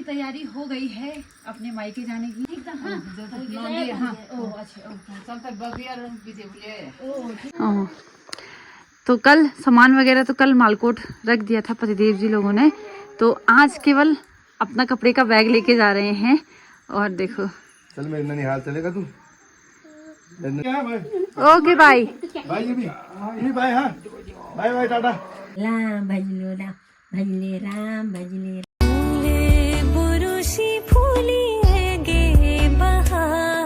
तैयारी हो गई है अपने मायके जाने की। हाँ, तो कल सामान वगैरह तो कल मालकोट रख दिया था पतिदेव जी लोगों ने, तो आज केवल अपना कपड़े का बैग लेके जा रहे हैं। और देखो चल मेरे ननिहाल चलेगा तू? Okay bye bye. ये भी बाय। हाँ बाय बाय टाटा। राम भजलो राम भजले राम भजले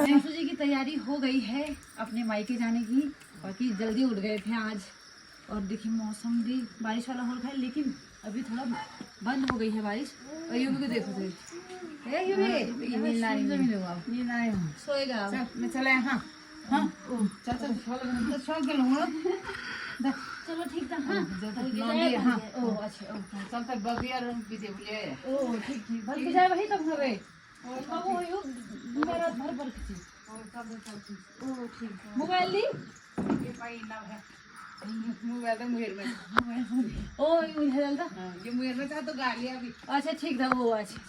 सासू जी की तैयारी हो गई है अपने मायके जाने की। बाकी जल्दी उठ गए थे आज, और देखिए मौसम भी बारिश वाला हो रहा है, लेकिन अभी थोड़ा बंद हो गई है बारिश। और यूवी को देखो तो सोएगा मैं चले। हाँ हाँ चल चलो ठीक था। हाँ हाँ ओ अच्छा चल तक बबिया बीजे बोले ओ ठीक ठीक बस जाए वही तब हवे और वो यो मेरा भर भर खींची और तब ओ ठीक मोबाइल ली ये पाई ना है मोबाइल तो मुहर में ओ ये हेल था। हां ये मुहर में था तो गाली अभी। अच्छा ठीक था वो। अच्छा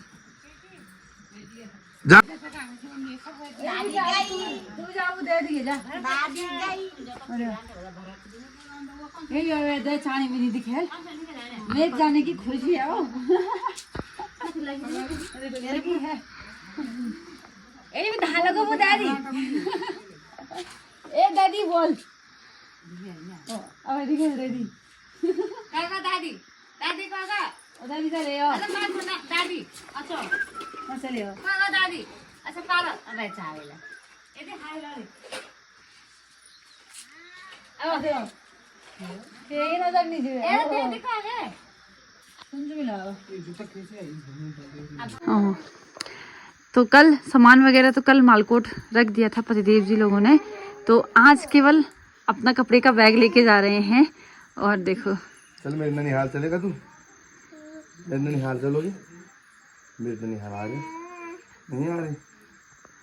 जा दादी गई तू जा वो दे दिए जा दादी गई ये दे चाणी में नहीं दिखे मैं जाने की खुशी है। वो लगी है ए भी धान लगो वो दादी ए दादी बोल अब दिखे रेडी काका दादी दादी काका ओ दादी चले हो अरे मैं दादी अच्छा कौन चले हो काका दादी अच्छा पाला अबे चावेला ए दे हाय लाले अब देखो ये नजर नहीं जुए ए दे दिखा है सुन जो मिला ये जूता कैसे आई। हां तो कल सामान वगैरह तो कल मालकोट रख दिया था पतिदेव जी लोगों ने, तो आज केवल अपना कपड़े का बैग लेके जा रहे हैं। और देखो चल मेरे ननिहाल चलेगा तू? मेरे ननिहाल चलोगे? मेरे ननिहाल आ रहे नहीं आ रहे?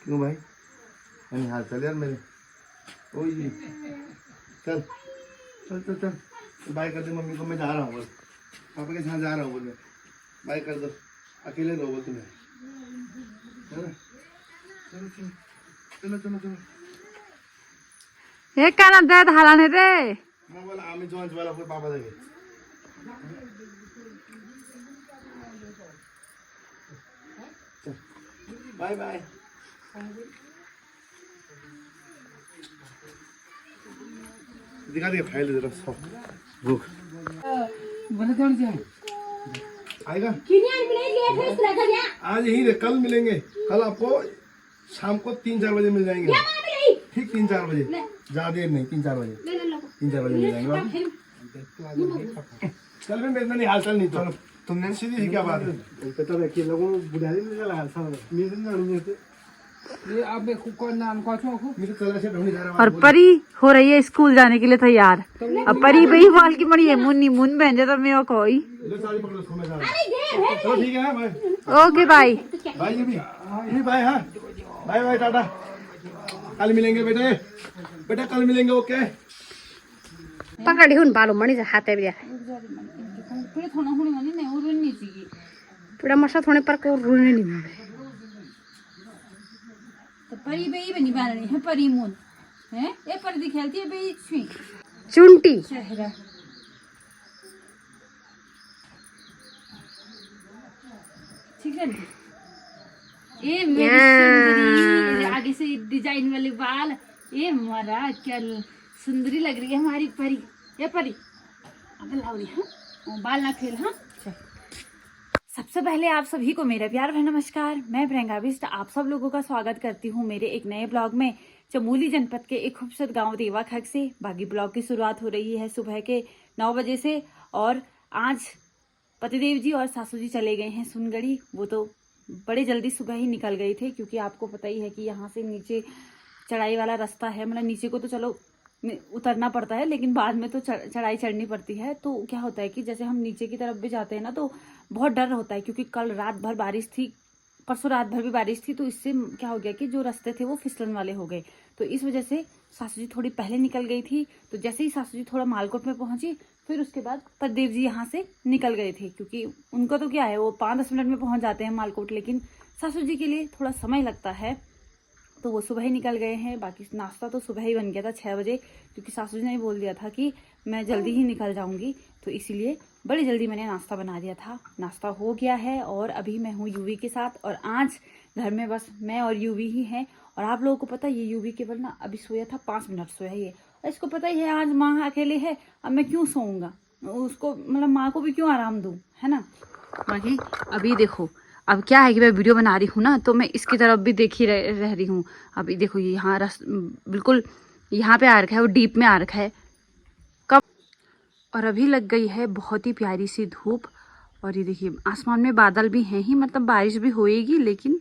क्यों भाई? ननिहाल चल यार मेरे। ओ ये चल चल चल चल बाय कर दे मम्मी को। मैं जा रहा हूँ बस, पापा के साथ जा रहा हूँ बोल। मैं बाय कर दो, अकेले रहो बोल तुम्हें, है ना? चलो चलो चलो चलो चलो। ये काना दे हालाने रे मैं बोला आमी जोंस वाला फिर पापा देखे। Bye bye. दिखा दिया फाइल जरा सब बुक बोले कौन सी आएगा लेट है आज यही रे, कल मिलेंगे। कल आपको शाम को 3-4 बजे मिल जाएंगे। ठीक 3-4 बजे, ज्यादा देर नहीं, 3-4 बजे 3-4 बजे मिल जाएंगे। चल मैं मेरे हाल चाल नहीं तो तुमने सीधी क्या बात है पता है कि लोगों बुढ़ारी में चला हाल चाल मेरे नहीं थे ये आप को नाम को मेरे कलर से ढूंढ जा रहा। और परी हो रही है स्कूल जाने के लिए तैयार। अब परी भाई बाल की मड़ी है मुन्नी मुन बहन जाता मैं कोई। लो सारी पकड़ो उसको मैं जा रहा हूं। चलो ठीक है भाई। Okay bye bye. ये भी बाय। हाँ बाय बाय टाटा। कल मिलेंगे बेटे, बेटा कल मिलेंगे। ओके पकड़ी हुन बालो मणि से हाथे बिया पूरे थोड़ा हुनी वाली नहीं और नहीं चाहिए पूरा मसा थोड़े पर को रुने नहीं मिले तो परी भाई बनी बारणी है परी मुन है ये परी दिखलती है भाई छुई चुंटी चेहरा ठीक है ये मेरी सुंदरी आगे से डिजाइन वाले बाल ये हमारा क्या सुंदरी लग रही है हमारी परी। ये परी अब लाउरी हाँ बाल ना खेल। हाँ सबसे पहले आप सभी को मेरा प्यार भरा नमस्कार। मैं प्रियंका बिष्ट आप सब लोगों का स्वागत करती हूँ मेरे एक नए ब्लॉग में। चमोली जनपद के एक खूबसूरत गांव देवा खग से बागी ब्लॉग की शुरुआत हो रही है सुबह के 9 बजे से। और आज पतिदेव जी और सासू जी चले गए हैं सुनगढ़ी। वो तो बड़े जल्दी सुबह ही निकल गए थे क्योंकि आपको पता ही है कि यहाँ से नीचे चढ़ाई वाला रास्ता है। मतलब नीचे को तो चलो उतरना पड़ता है लेकिन बाद में तो चढ़ाई चढ़नी पड़ती है। तो क्या होता है कि जैसे हम नीचे की तरफ भी जाते हैं ना तो बहुत डर होता है क्योंकि कल रात भर बारिश थी, परसों रात भर भी बारिश थी। तो इससे क्या हो गया कि जो रास्ते थे वो फिसलन वाले हो गए। तो इस वजह से सासू जी थोड़ी पहले निकल गई थी। तो जैसे ही सासू जी थोड़ा मालकोट में पहुंची फिर उसके बाद प्रदीप जी यहाँ से निकल गए थे, क्योंकि उनको तो क्या है, वो 5-10 मिनट में पहुँच जाते हैं मालकोट, लेकिन सासू जी के लिए थोड़ा समय लगता है, तो वो सुबह ही निकल गए हैं। बाकी नाश्ता तो सुबह ही बन गया था 6 बजे, क्योंकि सासू जी ने बोल दिया था कि मैं जल्दी ही निकल जाऊंगी, तो इसीलिए बड़ी जल्दी मैंने नाश्ता बना दिया था। नाश्ता हो गया है और अभी मैं हूँ यूवी के साथ, और आज घर में बस मैं और यूवी ही हैं। और आप लोगों को पता है, ये यूवी केवल ना अभी सोया था, 5 मिनट सोया ये, और इसको पता ही है आज माँ अकेले है, अब मैं क्यों सोऊंगा, उसको मतलब माँ को भी क्यों आराम दूँ, है ना। बाकी अभी देखो, अब क्या है कि मैं वीडियो बना रही हूँ ना, तो मैं इसकी तरफ भी देखी रह रही हूँ। अभी देखो ये यहाँ बिल्कुल यहाँ पे आ रखा है, वो डीप में आ रखा है कब, और अभी लग गई है बहुत ही प्यारी सी धूप। और ये देखिए आसमान में बादल भी हैं ही, मतलब बारिश भी होएगी, लेकिन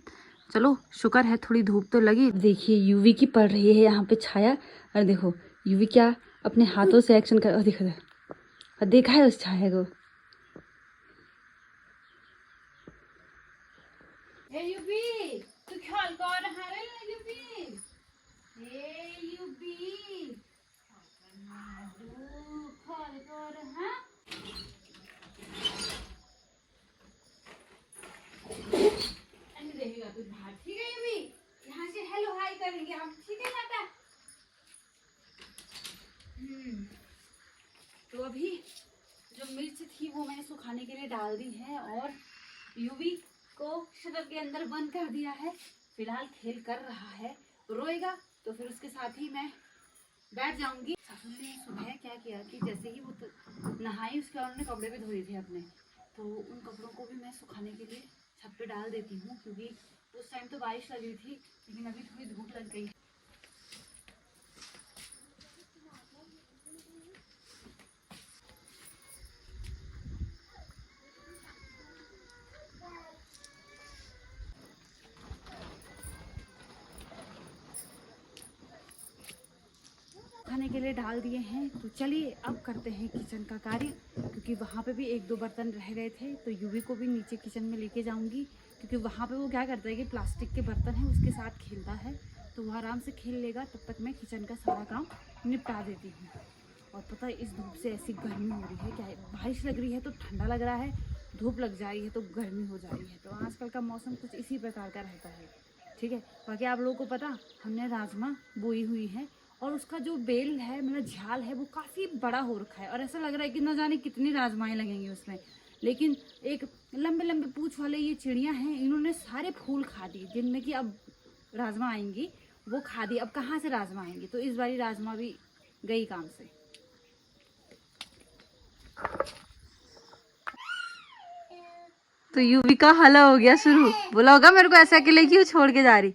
चलो शुक्र है थोड़ी धूप तो लगी। देखिए यूवी की पड़ रही है यहाँ पे छाया, और देखो यूवी क्या अपने हाथों से एक्शन कर, देखो और देखा है उस छाया को। यूवी तू ख्याल कर रहा है यूवी, यूवी ख्याल कर, हाँ रहेगा कुछ बाहर, ठीक है यूवी, यहाँ से हेलो हाय करेंगे हम, ठीक है माता। तो अभी जो मिर्च थी वो मैंने सुखाने के लिए डाल दी है, और यूवी को शटर के अंदर बंद कर दिया है। फिलहाल खेल कर रहा है, रोएगा तो फिर उसके साथ ही मैं बैठ जाऊंगी। सासू ने सुबह क्या किया कि जैसे ही वो नहाई, उसके बाद उन्होंने कपड़े भी धोए थे अपने, तो उन कपड़ों को भी मैं सुखाने के लिए छत पे डाल देती हूँ, क्योंकि उस टाइम तो बारिश लगी थी, लेकिन अभी थोड़ी धूप लग गई। खाने के लिए डाल दिए हैं, तो चलिए अब करते हैं किचन का कार्य, क्योंकि वहाँ पे भी 1-2 बर्तन रह गए थे, तो यूवी को भी नीचे किचन में लेके जाऊंगी, क्योंकि वहाँ पे वो क्या करता है कि प्लास्टिक के बर्तन हैं उसके साथ खेलता है, तो वो आराम से खेल लेगा, तब तक मैं किचन का सारा काम निपटा देती हूँ। और पता है इस धूप से ऐसी गर्मी हो रही है, क्या है, बारिश लग रही है तो ठंडा लग रहा है, धूप लग जा रही है तो गर्मी हो जा रही है, तो आजकल का मौसम कुछ इसी प्रकार का रहता है, ठीक है। बाकी आप लोगों को पता, हमने राजमा बोई हुई है, और उसका जो बेल है, मतलब झाल है, वो काफ़ी बड़ा हो रखा है, और ऐसा लग रहा है कि न जाने कितनी राजमाएँ लगेंगी उसमें, लेकिन एक लंबे लंबे पूँछ वाले ये चिड़ियाँ हैं, इन्होंने सारे फूल खा दिए, जिनमें कि अब राजमा आएंगी, वो खा दी, अब कहाँ से राजमा आएंगी, तो इस बारी राजमा भी गई काम से। तो यूवी का हला हो गया शुरू, बोला होगा मेरे को ऐसे अकेले क्यों छोड़ के जा रही।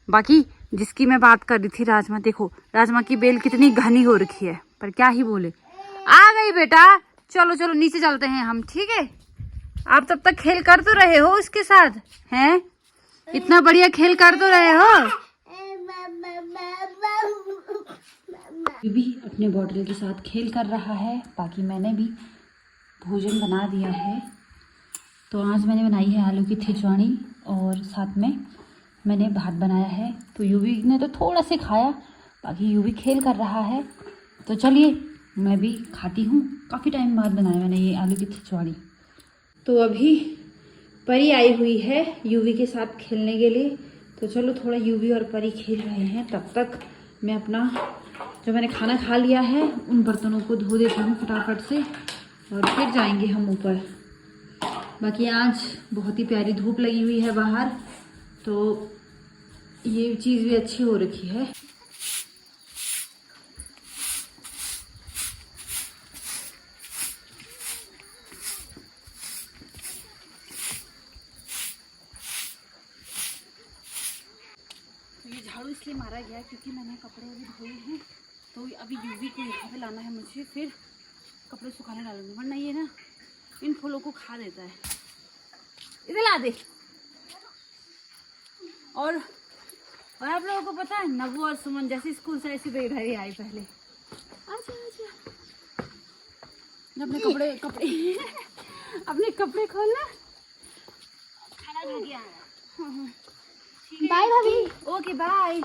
बाकी जिसकी मैं बात कर रही थी राजमा, देखो राजमा की बेल कितनी घनी हो रखी है, पर क्या ही बोले। आ गई बेटा, चलो चलो नीचे चलते हैं हम, ठीक है। आप तब तक खेल कर तो रहे हो उसके साथ, हैं इतना बढ़िया खेल कर तो रहे हो। ये भी अपने बॉटल के साथ खेल कर रहा है। बाकी मैंने भी भोजन बना दिया है, तो आज मैंने बनाई है आलू की खिचड़ी, और साथ में मैंने भात बनाया है। तो यूवी ने तो थोड़ा से खाया, बाकी यूवी खेल कर रहा है, तो चलिए मैं भी खाती हूँ। काफ़ी टाइम बाद बनाया मैंने ये आलू की खिचड़ी। तो अभी परी आई हुई है यूवी के साथ खेलने के लिए, तो चलो थोड़ा यूवी और परी खेल रहे हैं, तब तक मैं अपना जो मैंने खाना खा लिया है उन बर्तनों को धो देती हूँ फटाफट से, और फिर जाएंगे हम ऊपर। बाकी आज बहुत ही प्यारी धूप लगी हुई है बाहर, तो ये चीज़ भी अच्छी हो रखी है। ये झाड़ू इसलिए मारा गया क्योंकि मैंने कपड़े अभी धोए हैं, तो अभी यूवी को यहाँ पे लाना है मुझे, फिर कपड़े सुखाने डालूंगी, वरना ये ना इन फूलों को खा देता है। इधर ला दे। और आप लोगों को पता है, नबू और सुमन जैसे स्कूल से ऐसे इधर ही आई पहले। आजा आजा, अपने कपड़े अपने कपड़े खोलना। खाना हो गया। बाय भाभी। Okay bye.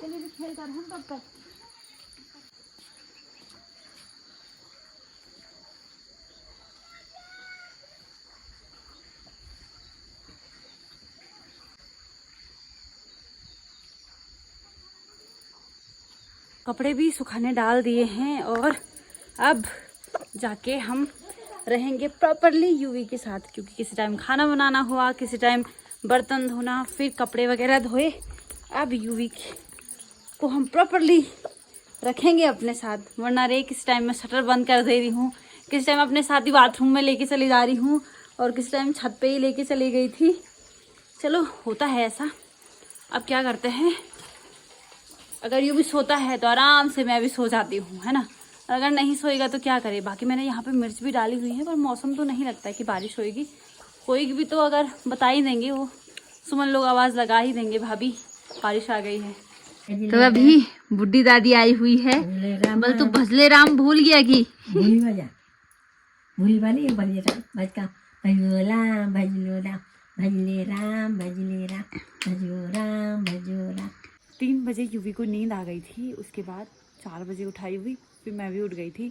चलिए खेल कर हम तब तक। कपड़े भी सुखाने डाल दिए हैं और अब जाके हम रहेंगे प्रॉपरली यूवी के साथ, क्योंकि किसी टाइम खाना बनाना हुआ, किसी टाइम बर्तन धोना, फिर कपड़े वगैरह धोए। अब यूवी को हम प्रॉपरली रखेंगे अपने साथ, वरना रे किसी टाइम मैं शटर बंद कर दे रही हूँ, किसी टाइम अपने साथ ही बाथरूम में लेके चली जा रही हूँ और किसी टाइम छत पे ही लेके चली गई थी। चलो होता है ऐसा। अब क्या करते हैं, अगर यूवी सोता है तो आराम से मैं भी सो जाती हूँ, है ना। अगर नहीं सोएगा तो क्या करे। बाकी मैंने यहाँ पे मिर्च भी डाली हुई है, पर मौसम तो नहीं लगता है कि बारिश होएगी। होएगी भी तो अगर बता ही देंगे, वो सुमन लोग आवाज़ लगा ही देंगे, भाभी बारिश आ गई है। तो अभी बुड्ढी दादी आई हुई है। बल तू भजले राम भूल गया कि भूल वाली भजले राम भजका भजो राम भजलो राम भजले राम भजले राम भजो राम भजो राम। 3 बजे यूवी को नींद आ गई थी, उसके बाद 4 बजे उठाई हुई, फिर मैं भी उठ गई थी,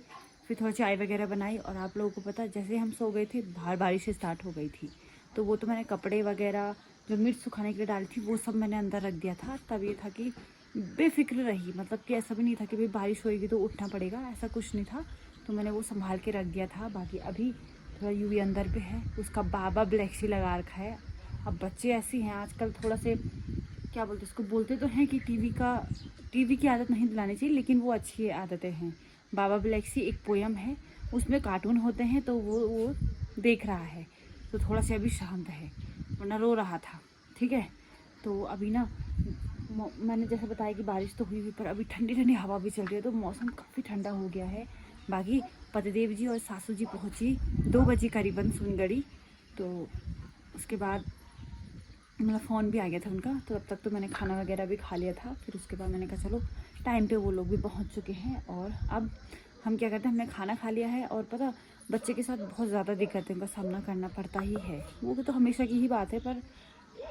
फिर थोड़ा चाय वगैरह बनाई। और आप लोगों को पता, जैसे हम सो गए थे बाहर बारिश स्टार्ट हो गई थी, तो वो तो मैंने कपड़े वगैरह जो मिर्च सुखाने के लिए डाली थी वो सब मैंने अंदर रख दिया था। तब ये था कि बेफिक्र रही, मतलब कि ऐसा भी नहीं था कि भाई बारिश होएगी तो उठना पड़ेगा, ऐसा कुछ नहीं था। तो मैंने वो संभाल के रख दिया था। बाकी अभी थोड़ा यूवी अंदर पे है, उसका बाबा ब्लैक्सी लगा रखा है। अब बच्चे ऐसी हैं आजकल, थोड़ा से क्या बोलते उसको, बोलते तो हैं कि टीवी की आदत नहीं दिलानी चाहिए, लेकिन वो अच्छी आदतें हैं। बाबा ब्लैक्सी एक पोयम है, उसमें कार्टून होते हैं, तो वो देख रहा है, तो थोड़ा सा अभी शांत है, वरना रो रहा था। ठीक है, तो अभी ना मैंने जैसे बताया कि बारिश तो हुई, पर अभी ठंडी ठंडी हवा भी चल रही है, तो मौसम काफ़ी ठंडा हो गया है। बाकी पतिदेव जी और सासू जी पहुँची 2 बजे करीबन सुनगढ़ी। तो उसके बाद मेरा फ़ोन भी आ गया था उनका, तो तब तक तो मैंने खाना वगैरह भी खा लिया था। फिर उसके बाद मैंने कहा चलो टाइम पे वो लोग भी पहुंच चुके हैं। और अब हम क्या करते हैं, हमने खाना खा लिया है। और पता, बच्चे के साथ बहुत ज़्यादा दिक्कतें का सामना करना पड़ता ही है, वो तो हमेशा की ही बात है, पर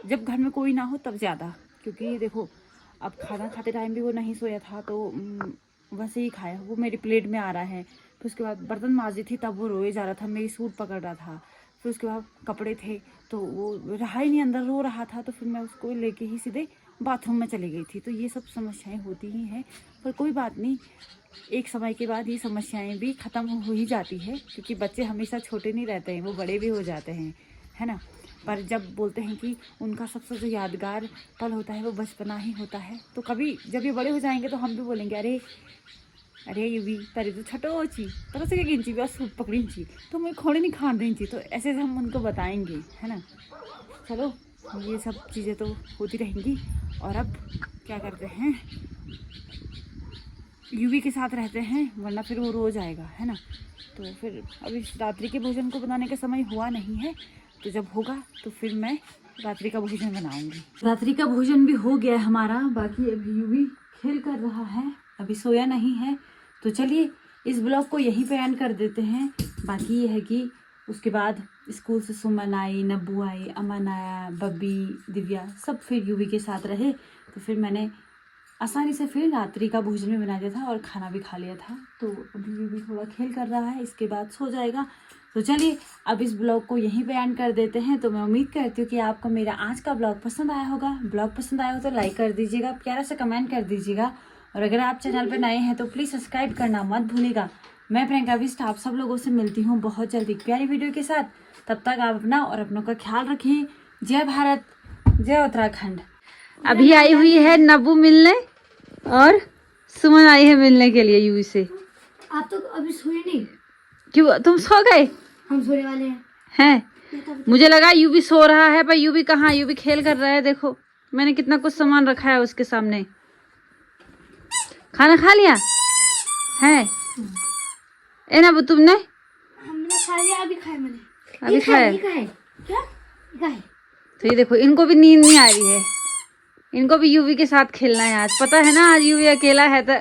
जब घर में कोई ना हो तब ज़्यादा। क्योंकि देखो, अब खाना खाते टाइम भी वो नहीं सोया था, तो वैसे ही खाया, वो मेरी प्लेट में आ रहा है। फिर उसके बाद बर्तन माजी थी, तब वो रोए जा रहा था, मेरी सूट पकड़ रहा था। फिर उसके बाद कपड़े थे, तो वो रहा ही नहीं, अंदर रो रहा था, तो फिर मैं उसको लेके ही सीधे बाथरूम में चली गई थी। तो ये सब समस्याएं होती ही हैं, पर कोई बात नहीं, एक समय के बाद ये समस्याएं भी ख़त्म हो ही जाती है, क्योंकि बच्चे हमेशा छोटे नहीं रहते हैं, वो बड़े भी हो जाते हैं, है ना। पर जब बोलते हैं कि उनका सबसे जो यादगार पल होता है वो बचपना ही होता है, तो कभी जब ये बड़े हो जाएंगे तो हम भी बोलेंगे, अरे यूवी तारी तो छटो अच्छी तो से गिनची भी सूट पकड़ी ची, तो मैं खोड़े नहीं खान दें ची, तो ऐसे हम उनको बताएंगे, है ना। चलो ये सब चीज़ें तो होती रहेंगी। और अब क्या करते हैं, यूवी के साथ रहते हैं, वरना फिर वो रो जाएगा, है ना। तो फिर अभी रात्रि के भोजन को बनाने का समय हुआ नहीं है, तो जब होगा तो फिर मैं रात्रि का भोजन बनाऊंगी। रात्रि का भोजन भी हो गया हमारा। बाकी अभी यूवी खेल कर रहा है, अभी सोया नहीं है। तो चलिए इस ब्लॉग को यहीं पे एंड कर देते हैं। बाकी ये है कि उसके बाद स्कूल से सुमन आई, नब्बू आई, अमन आया, बब्बी, दिव्या, सब फिर यूवी के साथ रहे। तो फिर मैंने आसानी से फिर रात्रि का भोजन भी बना दिया था और खाना भी खा लिया था। तो अभी यूवी थोड़ा खेल कर रहा है, इसके बाद सो जाएगा। तो चलिए अब इस ब्लॉग को यहीं पे एंड कर देते हैं। तो मैं उम्मीद करती हूँ कि आपको मेरा आज का ब्लॉग पसंद आया होगा। ब्लॉग पसंद आया हो तो लाइक कर दीजिएगा, प्यारा सा कमेंट कर दीजिएगा, और अगर आप चैनल पे नए हैं तो प्लीज़ सब्सक्राइब करना मत भूलिएगा। मैं प्रियंका बिष्ट आप सब लोगों से मिलती हूँ बहुत जल्दी प्यारी वीडियो के साथ। तब तक आप अपना और अपनों का ख्याल रखें। जय भारत, जय उत्तराखंड। अभी आई हुई है नब्बू मिलने, और सुमन आई है मिलने के लिए यूवी से। आप तो अभी सोए नहीं? क्यों, तुम सो गए? हम सोने वाले हैं। मुझे लगा यूवी सो रहा है, पर यूवी कहाँ, यूवी खेल कर रहा है। देखो मैंने कितना कुछ सामान रखा है उसके सामने। खाना खा लिया है? ए ना वो तुमने? हमने खा लिया, अभी खाया मैंने। अभी खाया? क्या? तो ये देखो, इनको भी नींद नहीं आ रही है, इनको भी यूवी के साथ खेलना है आज। पता है ना आज यूवी अकेला है, तो